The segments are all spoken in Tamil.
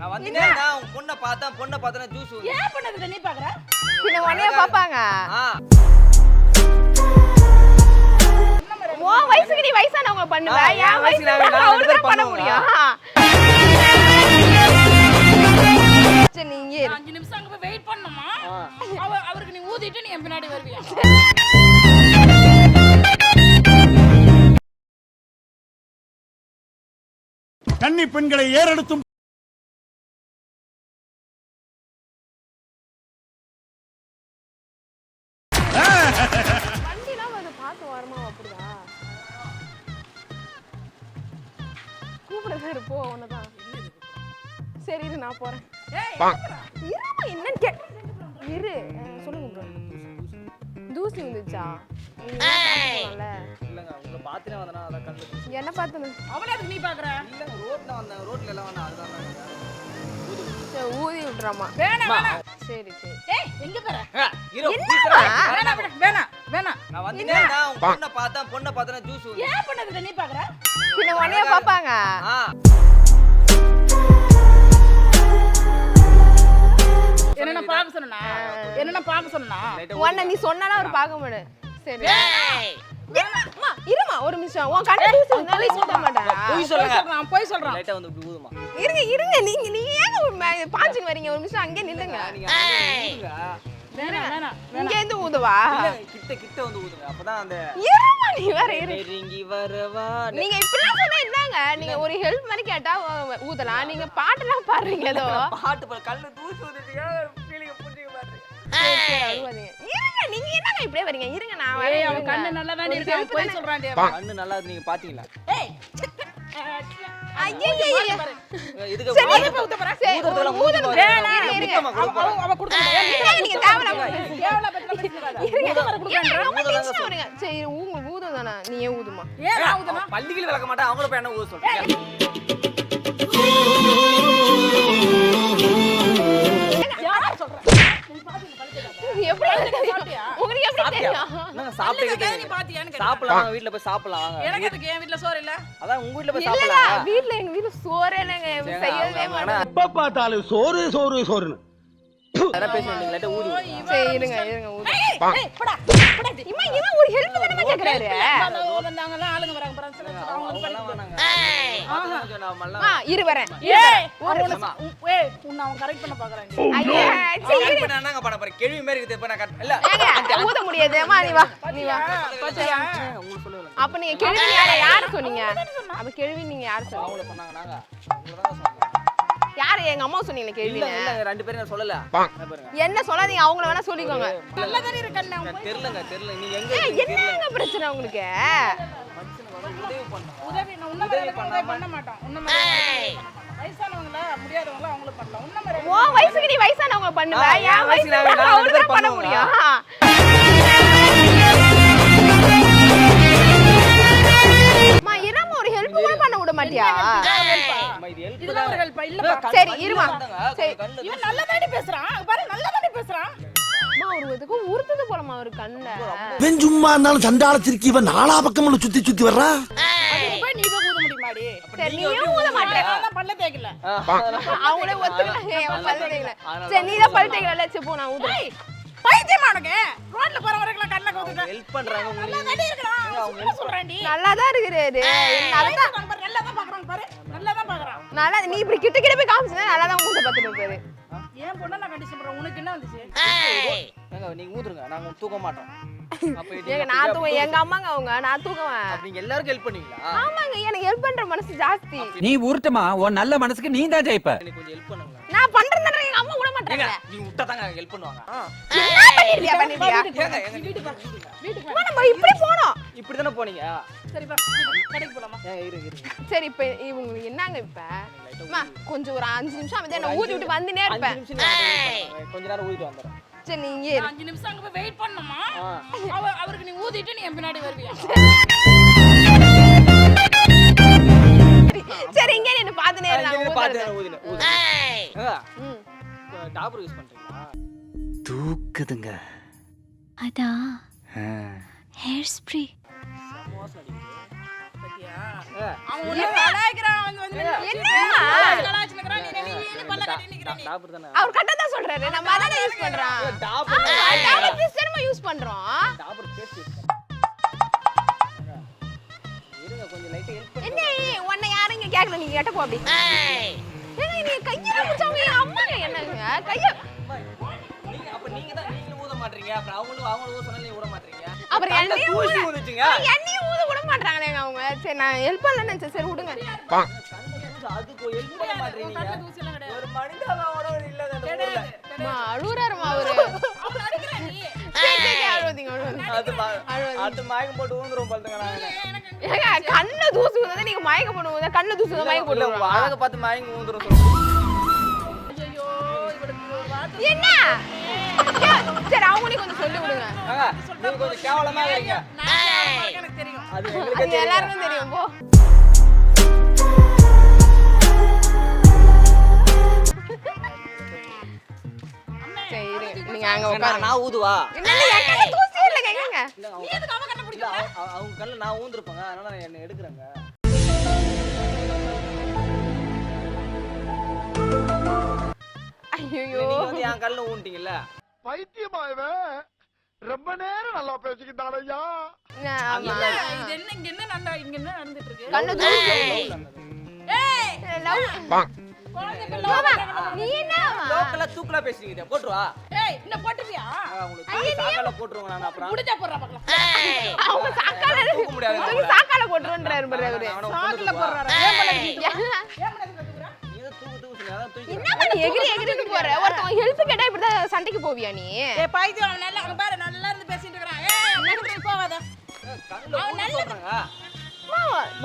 நான் வந்துட்டேன்னா உன் பொண்ணை பார்த்தா ஜூஸ் ஏன் பண்ணதுல நீ பாக்குற? பின்ன உன்னைய பாப்பாங்க. உன் வயசுக்கு நீ வயசானவங்க பண்ணுவ, என் வயசுக்கு அவளுக்கு பண்ண முடியும். சரி நீங்க 5 நிமிஷம் அங்க போய் வெயிட் பண்ணணுமா? அவருக்கு நீ ஊதிட்டு நீ என் பின்னாடி வருவியா? கன்னி பெண்களை ஏறெடுத்தும் வண்டினா வந்து பார்த்து வரமா அப்படிதா கூப்பிடுறாரு போ உன்னதான். சரி இரு நான் போறேன். இருமா என்னன்னு கே இரு சொல்லுங்க ப்ரோ. தூசி வந்துச்சா? இல்லங்க உங்களை பார்த்துனே வந்தனா அத கண்டு என்ன பார்த்தன? அவளே அதுக்கு நீ பாக்குற? இல்லங்க ரோட்ல வந்தாங்க, ரோட்ல எல்லாம் வந்தா அதுதான் ஊதி விட்டுறாமா. வேணாம். சரி சரி. ஏய் எங்க போற? இரு வேணாம். நான் வந்துட்டேன்னா உன் பொண்ணை பார்த்தா ஜூஸ் ஏன் பண்ணதுல நீ பாக்குற? பின்ன உன்னைய பாப்பாங்க. என்ன பாக்க சொன்னா? உன்னை நீ சொன்னாலும் அவர் பார்க்க மாட்டாரு. சரி அம்மா இருமா ஒரு நிமிஷம். உன் கண்ணு தூசி வந்தாலே ஊத மாட்டாரா? போய் சொல்றான். லைட்டா வந்து இப்படி ஊதுமா. இருங்க நீங்க ஏங்க பாஞ்சின் வரீங்க? ஒரு நிமிஷம் அங்கே நில்லுங்க. வேணாம். இங்க இருந்து ஊதுவா? கிட்ட வந்து ஊதுங்க. அப்பதான் அந்த இருமா நீ வேற நெருங்கி வரவா. நீங்க இப்படிலாம் சொன்னா என்னங்க? நீங்க ஒரு ஹெல்ப் மாதிரி கேட்டா ஊதலாம். நீங்க பாட்டெல்லாம் பாடுறீங்க ஏதோ. பாட்டு பாடு கல்ல தூசி ஊதுறியா? ஃபீலிங் புடிங்க பாரு. இருங்க நீங்க என்னங்க இப்படியே வரீங்க? இருங்க நான் வரேன். அவன் கண்ணு நல்லா தான் இருக்கு. அவன் போய் சொல்றான்டே. கண்ணு நல்லா இருக்கு, நீங்க பாத்தீங்களா? ஏய் ஐயே இதுக்கு ஊத போற. ஊதுறதுல வேணாம். அவ குடுக்க நீங்க தேவலாம் ஊதுறாங்க. சரி ஊதும் தானே நீ ஏன் ஊதுமா? ஏன் நான் ஊதணும்? பள்ளிகள் விளக்க மாட்டேன், அவங்கள போய் என்ன ஊத சொல்றீங்க? யார் சொல்ற? எப்படி உங்களுக்கு எப்படி தெரியும்? நாங்க சாப்பிட்டே நீ பாத்தியான்னு கேட்டா. சாப்பிடலாம், வீட்ல போய் சாப்பிடலாம் வாங்க. எனக்கு அதுக்கு என் வீட்ல சோறு இல்ல. அதான் உங்க வீட்ல போய் இல்ல சாப்பிடலாம். வீட்ல எங்க வீட்ல சோறே இல்லங்க. செய்யவே மாட்டோம். எப்ப பார்த்தாலும் சோறுன்னு அத பேசுறீங்க. லைட்டா ஊது. சரி இருங்க ஊது. ஏய் போடா. இவன் ஒரு ஹெல்ப் தானே கேக்குறாரு. வந்தாங்கல ஆளுங்க வராங்க பிரச்சனை அவங்க பண்ணாங்க. நான் மல்ல. இரு வரேன். ஏய் உன்னை அவன் கரெக்ட் பண்ண பாக்குறாங்க. ஐயா சரி இப்ப நான் பண்ண போறேன். கேள்வி மாதிரி இருக்குது. இப்ப நான் இல்ல ஏங்க ஊத முடியாது. அம்மா நீ வா. பாத்தியா? உங்களுக்கு சொல்லுங்க. அப்ப நீங்க கேள்வி யார சொன்னீங்க? அப்ப கேள்வி நீங்க யார சொன்னீங்க? அவங்கள சொன்னாங்க. நாங்க உங்கள தான் சொன்னோம். யாரு எங்க அம்மா சொன்னீங்க கேள்வி? இல்ல ரெண்டு பேரும் நான் சொல்லல. பாருங்க. என்ன சொல்லாதீங்க, அவங்கள வேணா சொல்லிக்கோங்க. நல்லா தான இருக்கண்ணா. தெரியல நீங்க எங்க என்னங்க பிரச்சனை உங்களுக்கு? உதவி பண்ணணும். உதவி பண்ண மாட்டோம். வயசானவங்கள முடியாதவங்கள அவங்கள பண்ணலாம். உன்ன மாதிரி உன் வயசுக்கு நீ வயசானவங்க பண்ணுவ, என் வயசுக்கு அவளுக்கு பண்ண முடியும். அம்மா இராம ஒரு ஹெல்ப் கூட பண்ண விட மாட்டியா? இதுல ஒரு ஹெல்ப் இல்ல. சரி இருமா. சரி இவன் நல்லா தானே பேசுறான். பாரு நல்லா தானே பேசுறான். அம்மா ஒரு இதுக்கு உறுத்துது போலமா ஒரு கண்ண. இவன் சும்மா இருந்தாலும் சண்டால சிரிக்கி இவன் நாலா பக்கமும் சுத்தி வர்றா. அது போய் நீ போய் ஊத முடியுமாடி? சரி நீயும் ஊத மாட்டே. நான் பல்ல தேய்க்கல. அவங்களே ஒத்துக்கல. பல்ல தேய்க்கல. சரி நீ தான் பல்ல தேய்க்கல. சரி போ நான் ஊதுறேன். பைத்தியமா உனக்கு? ரோட்ல போறவங்களுக்கு கண்ணல கோதுங்க. ஹெல்ப் பண்றாங்க நல்லா உங்களுக்கு. தானே இருக்கறான். சும்மா சொல்றான்டி. நல்லா தான் இருக்குது. நல்லா தான் பாக்குறான் பாரு. நல்லா தான் பாக்குறான். நல்லா நீ இப்படி கிட்ட போய் காமிச்சா நல்லா தான் ஊத பாத்துட்டு பாரு. ஏன் பொண்ண நான் கண்டிஷன் பண்றேன். உனக்கு என்ன வந்துச்சு? ஏங்க நீங்க ஊதுங்க. நாங்க தூக்க மாட்டோம். அப்ப ஏங்க நான் தூங்க எங்க அம்மாங்க அவங்க நான் தூக்குவேன். நீங்க எல்லாரும் ஹெல்ப் பண்ணுவீங்களா? ஆமாங்க எனக்கு ஹெல்ப் பண்ற மனசு ஜாஸ்தி. நீ உருட்டுமா உன் நல்ல மனசுக்கு நீ தான் ஜெயிப்ப. எனக்கு கொஞ்சம் ஹெல்ப் பண்ணுங்க. நான் பண்றேன்னா எங்க அம்மா விட மாட்டாங்க. நீ விட்டா தாங்க ஹெல்ப் பண்ணுவாங்க. என்ன பண்ணிருவியா வீட்டுக்கு அம்மா நம்ம இப்படி போறோம். இப்படி தான போனீங்க. சரி பா கடைக்கு போலாமா? இரு சரி இப்ப இவங்க என்னங்க இப்ப அம்மா கொஞ்சம் ஒரு 5 நிமிஷம் அமைதியா நான் ஊதி விட்டு வந்துனே இருப்பேன். கொஞ்ச நேரம் ஊதிட்டு வந்துறேன். சரி நீங்க 5 நிமிஷம் அங்க போய் வெயிட் பண்ணணுமா? அவருக்கு நீ ஊதிட்டு நீ என் பின்னாடி வருவியா? சரி இங்க என்ன பாத்துனே பாத்து இருங்க. ஊதுங்க. டாபர் யூஸ் பண்றீங்களா? தூக்குதுங்க. அதான் ஹேர் ஸ்ப்ரே. அவன் உன்னை கலாய்க்கிறான். வந்து என்ன கலாய்ச்சினக்கறான். நீ பல்ல டாபர் தானே அவர் கரெக்டா தான் சொல்றாரு. நம்ம அதான் யூஸ் பண்றோம். டாபர் டாபர் பேஸ்ட் நம்ம யூஸ் பண்றோம். டாபர் பேஸ்ட் இருங்க கொஞ்சம் லைட்டா ஹெல்ப் என்ன உன்னை யாரும் இங்க கேக்கல, நீங்க கேட்ட போ அப்படி. ஏங்க நீ கையில பிடிச்சவங்க அம்மாங்க என்னங்க கைய நீங்க அப்ப நீங்க தான் நீங்களும் ஊத மாட்டீங்க. அப்புறம் அவங்க ஊத சொன்னா நீங்க ஊத மாட்டீங்க. அப்புறம் என்னையும் தூசி ஊதுச்சுங்க. என்னையும் ஊத விட மாட்டாங்களேங்க அவங்க. சரி நான் ஹெல்ப் பண்ணல நினைச்சேன். சரி விடுங்க. அதுக்கு ஹெல்ப் பண்ண மாட்டீங்க. ஒரு மனிதாவோட இல்லங்க அந்த ஊர்ல. அழுறாருமா அவரு. அவள அடிக்கற நீ. சரி அழுவதீங்க அழுவதீங்க. அது மயக்கம் போட்டு ஊந்துறோம் பாத்துங்க நாங்க. ஏங்க கண்ணு தூசு ஊதுனா நீங்க மயக்க போடுவீங்க. கண்ணு தூசு ஊதுனா மயக்க இல்ல போடுவீங்க. அழக பார்த்து மயக்கம் ஊந்துறோம் சொல்லுங்க. ஐயோ இவளுக்கு ஒரு வார்த்தை என்ன சரி அவங்களே கொஞ்சம் சொல்லி விடுங்க. நீங்க கொஞ்சம் கேவலமா இருக்கீங்க. எனக்கு தெரியும். அது உங்களுக்கு அது எல்லாருக்கும் தெரியும் போ. சரி நீங்க அங்க உட்காருங்க. நான் ஊதுவா இல்ல இல்ல என் கண்ணு தூசி இல்ல கேக்குங்க. நீ எதுக்கு அவ கண்ண பிடிச்ச? அவங்க கல்ல நான் ஊந்திருப்பேங்க. அதனால நான் என்ன எடுக்கறேங்க. ஐயோ நீங்க வந்து என் கல்ல ஊண்டிட்டீங்கல்ல. பைத்தியமா இவன் ரொம்ப நேரம் நல்லா பேசிக்கிட்டான் ஐயா. ஆமா இது என்ன இங்க என்ன நடந்துட்டு இருக்கு? கண்ணு தூசி. ஏய் லவ் குழந்தை பிள்ளை நீ என்ன லோக்கலா தூக்கலா பேசிட்டீங்க. போட்டுவா. ஏய் என்ன போட்டுறியா? உங்களுக்கு சாக்கால போட்டுருவாங்க நான் அப்புறம். முடிஞ்சா போறா பார்க்கலாம். அவங்க சாக்கால தூக்க முடியாது. அவங்க சாக்கால போட்டுன்றாரு பாரு அவரு. சாக்குல போறாரு. ஏன் பண்ண நீ? ஏன் பண்ண தூக்குறா? நீ தூக்கு சொன்னா அதான் தூக்கி. என்ன பண்ணி எகிரி போற? ஒருத்தன் ஹெல்ப் கேட்டா இப்படி தான் சண்டைக்கு போவியா நீ? ஏய் பைத்தியம் அவன் நல்லா அங்க பாரு நல்லா இருந்து பேசிட்டு இருக்கான். ஏய் நடுவுல போவாத. கல்ல ஊந்து சொல்றாங்க.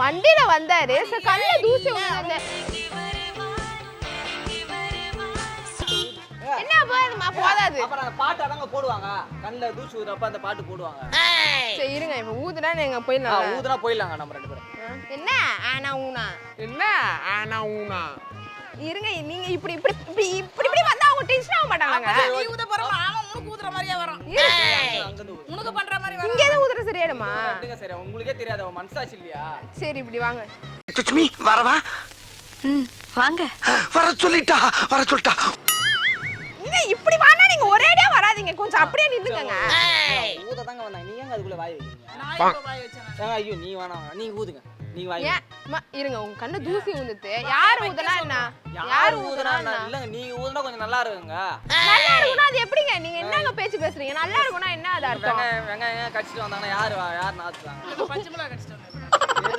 வண்டியில வந்தாரு கல்ல தூசி வந்து என்ன போதுமா போதாது. அப்புறம் அந்த பாட்டு அடங்க போடுவாங்க. கல்ல தூசி ஊதுறப்ப அந்த பாட்டு போடுவாங்க. சரி இருங்க இப்ப ஊதுனா நீங்க போயிடலாம். ஊதுனா போயிடலாங்க நம்ம ரெண்டு பேரும். என்ன ஆனா ஊனா என்ன ஆனா ஊனா இருங்க நீங்க இப்படி இப்படி இப்படி இப்படி இப்படி வந்தா அவங்க டென்ஷன் ஆக மாட்டாங்க. நீ ஊத போறமா அவன் உனக்கு ஊதுற மாதிரியே வரும். அங்க இருந்து ஊது. உனக்கு பண்ற மாதிரி வரும். இங்க எதுவும் ஊதுற சரியாடுமா? அப்படிங்க சரி உங்களுக்கே தெரியாது அவன் மனசாட்சி இல்லையா? சரி இப்படி வாங்க. லட்சுமி வரவா? வாங்க. வர சொல்லிட்டா. நீங்க இப்படி வானா நீங்க ஒரேடியா வராதீங்க. கொஞ்சம் அப்படியே நின்னுங்க. ஊத தாங்க வந்தாங்க. நீங்க ஏங்க அதுக்குள்ள வாய் வைக்கிறீங்க? நான் இப்ப வாய் வச்சேன். ஐயோ நீ வேணாம். நீங்க ஊதுங்க. நீங்க வாய் ஏன் இருங்க உங்க கண்ணு தூசி ஊந்துது. யார் ஊதுனா என்ன? யார் ஊதுனா என்ன? இல்லங்க நீங்க ஊதுனா கொஞ்சம் நல்லா இருக்குங்க. நல்லா இருக்குனா அது எப்படிங்க? நீங்க என்னங்க பேச்சு பேசுறீங்க? நல்லா இருக்குனா என்ன அது அர்த்தம்? வெங்காயம் கடிச்சிட்டு வந்தாங்கன்னா யார் நாத்துறாங்க? பச்சை மிளகாய் கடிச்சிட்டு வந்தேன்.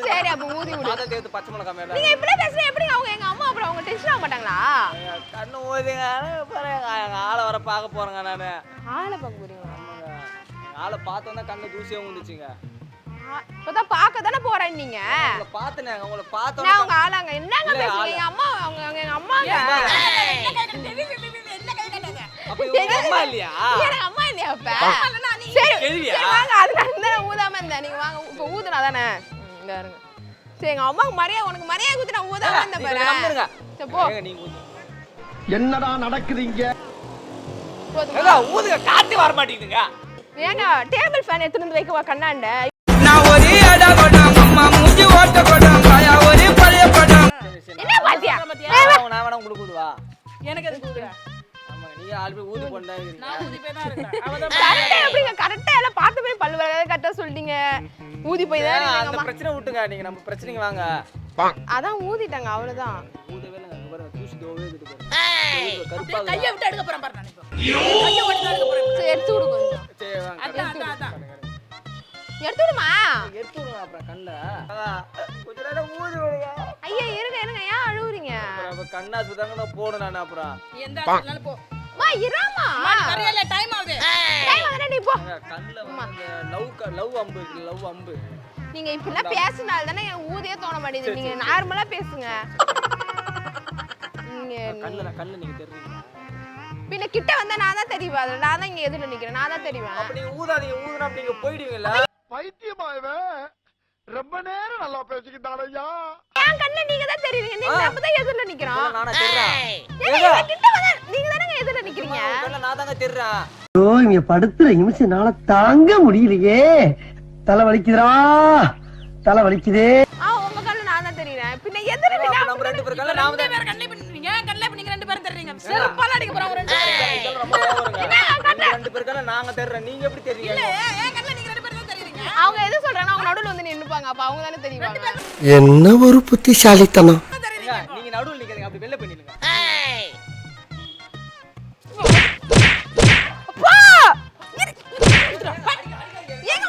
சரி அப்ப ஊதி விடு. அத தேத்து பச்சை மிளகாய் மேல. நீங்க இப்படி பேசுறீங்க எப்படிங்க அவங்க எங்க அம்மா அப்புறம் அவங்க டென்ஷன் ஆக மாட்டாங்களா? கண்ணு ஊதுங்க. பாருங்க ஆளை வர பார்க்க போறேங்க நானு. ஆளை பார்க்க போறீங்களா? ஆளை பார்த்தோன்னா கண்ணு தூசியா ஊந்துச்சுங்க. இப்பதான் பார்க்க தானே போறேன் நீங்க. உங்களை பார்த்தனே உங்களை பார்த்தோம். நான் உங்க ஆளாங்க என்னங்க பேசுறீங்க? எங்க அம்மா அவங்க எங்க அம்மாங்க. அப்ப இவங்க அம்மா இல்லையா? எனக்கு அம்மா இல்லையா அப்ப? சரி கேள்வியா? சரி, வாங்க அதுக்கு நான் ஊதாம இருந்தேன். நீங்க வாங்க இப்ப ஊதுனா தானே இந்த இருங்க. சரி எங்க அம்மாக்கு மரியாதை உனக்கு மரியாதை குத்தி நான் ஊதாம இருந்தேன் பாரு. நம்புங்க. சரி போ. நீங்க ஊதுங்க. என்னடா நடக்குதுங்க? ஏங்க ஊதுங்க காத்து வர மாட்டேங்குதுங்க. ஏங்க டேபிள் ஃபேன் எடுத்து வந்து வைக்கவா கண்ணாண்ட? நான் ஒரு அடா படம் அம்மா மூஞ்சி ஓட்ட படம் காயா ஒரு பழைய படம். என்ன பாத்தியா? நான் வேணா உங்களுக்கு ஊதுவா. எனக்கு எதுக்கு ஊதுற? ஆமா நீங்க ஆல்ரெடி ஊதி போண்டா இருக்கீங்க. நான் ஊதி போய் தான் இருக்கேன். அவதான் கரெக்டா எப்படிங்க கரெக்டா எல்லாம் பார்த்து போய் பல்லு வலக கரெக்டா சொல்லிட்டீங்க. ஊதி போய் தான் அந்த இருக்கீங்க. பிரச்சனை விட்டுங்க. நீங்க நம்ம பிரச்சனைக்கு வாங்க. அதான் ஊதிட்டாங்க அவ்வளவுதான். ஊதவே இல்லங்க. அங்க பாருங்க தூசி தோவே இருக்குது பாருங்க. கருப்பா கையை விட்டு எடுக்க போறேன் பாரு நான் இப்போ. கையை விட்டு எடுக்க போறேன். சரி எடுத்து விடு கொஞ்சம். சரி வாங்க. அதான். எடுத்து விடுமா? எடுத்து விடுங்க அப்புறம் கண்ண. கொஞ்ச நேரம் ஊதி விடுங்க. ஐயா இருங்க ஏன் அழுவுறீங்க? அப்புறம் கண்ணா சுதாங்க போடு நான் அப்புறம். எந்த ஆளனால போ. மா இராமா. சரியில்லை டைம் ஆகுது. டைம் ஆகுதுடா நீ போ. கண்ணுல வந்து லவ் அம்பு இருக்கு. லவ் அம்பு. நீங்க இப்படிலாம் பேசினால தானே எனக்கு ஊதியே தோண மாட்டேங்குது. நீங்க நார்மலா பேசுங்க. கண்ணு நீங்க தெரியுங்க. பின்ன கிட்ட வந்தா நான் தான் தெரிவேன். அதுல நான் தான் இங்க எதுல நிக்கிறேன். நான் தான் தெரிவேன். அப்ப நீங்க ஊதாதீங்க. ஊதுனா நீங்க போய்டுவீங்கல. பைத்தியமா இவன் ரொம்ப நேரம் நல்லா பேசிக்கிட்டான் ஐயா. என் கண்ண நீங்க தான் தெரிவீங்க. நீங்க நம்ம தான் எதுல நிக்கிறோம். நானா தெரியறேன். ஏங்க கிட்ட வந்தா நீங்க தானங்க எதுல நிக்கிறீங்க. கண்ண நான் தாங்க தெரியறேன். ஐயோ இங்க படுத்துற நிமிஷம்னால தாங்க முடியலையே. தலை வலிக்குதுடா. தலை வலிக்குதே. உங்க கண்ண நான் தான் தெரிறேன். பின்ன எதுல நிக்கிறீங்க? நம்ம ரெண்டு பேரும் கண்ண நாம தான் வேற கண்ணே பண்ணிட்டீங்க. கண்ணே பண்ணீங்க ரெண்டு பேரும் தெரியுங்க செருப்பால அடிக்க போறோம் ரெண்டு இதெல்லாம் ரொம்ப ஓவருங்க. நீங்க 2 பேருக்கான நாங்க தேடுறோம். நீங்க எப்படி தெரியுங்க? ஏன் கண்ணல நீங்க ரெண்டு பேரும் தான் தெரியுறீங்க அவங்க எது சொல்றாங்க அவங்க நடுவுல வந்து நின்னுப்பாங்க அப்ப அவங்க தானே தெரியுவாங்க என்ன ஒரு புத்திசாலித்தனம். நீங்க நடுவுல நிக்காதீங்க. அப்படி வெளில போய் நில்லுங்க. ஏங்க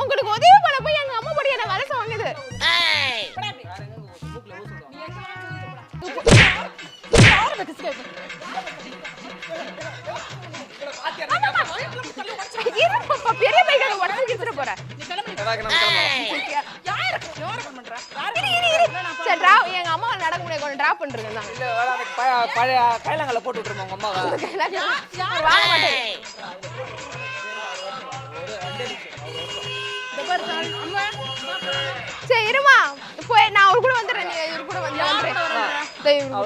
உங்களுக்கு உதவி பண்ண போய் எங்க அம்மா படி என்ன வலச வாங்குது மூக்குல ஊசி விடுவாங்க. இருப்பா பெரிய பையன் உடம்பு கிச்சிர போற அதாக்கு நம்ம கிளம்பலாம். சரி டிராப் எங்க அம்மா நடக்க முடியாது கொஞ்சம் டிராப் பண்றேங்க தான் இல்ல வேற அந்த பழைய கைலங்கல்ல போட்டு விட்டுருமா உங்க அம்மாவை. வாங்க மாட்டேன் சரி இருமா போய் நான் அவர் கூட வந்துடுறேன் நீ இவர் கூட வந்து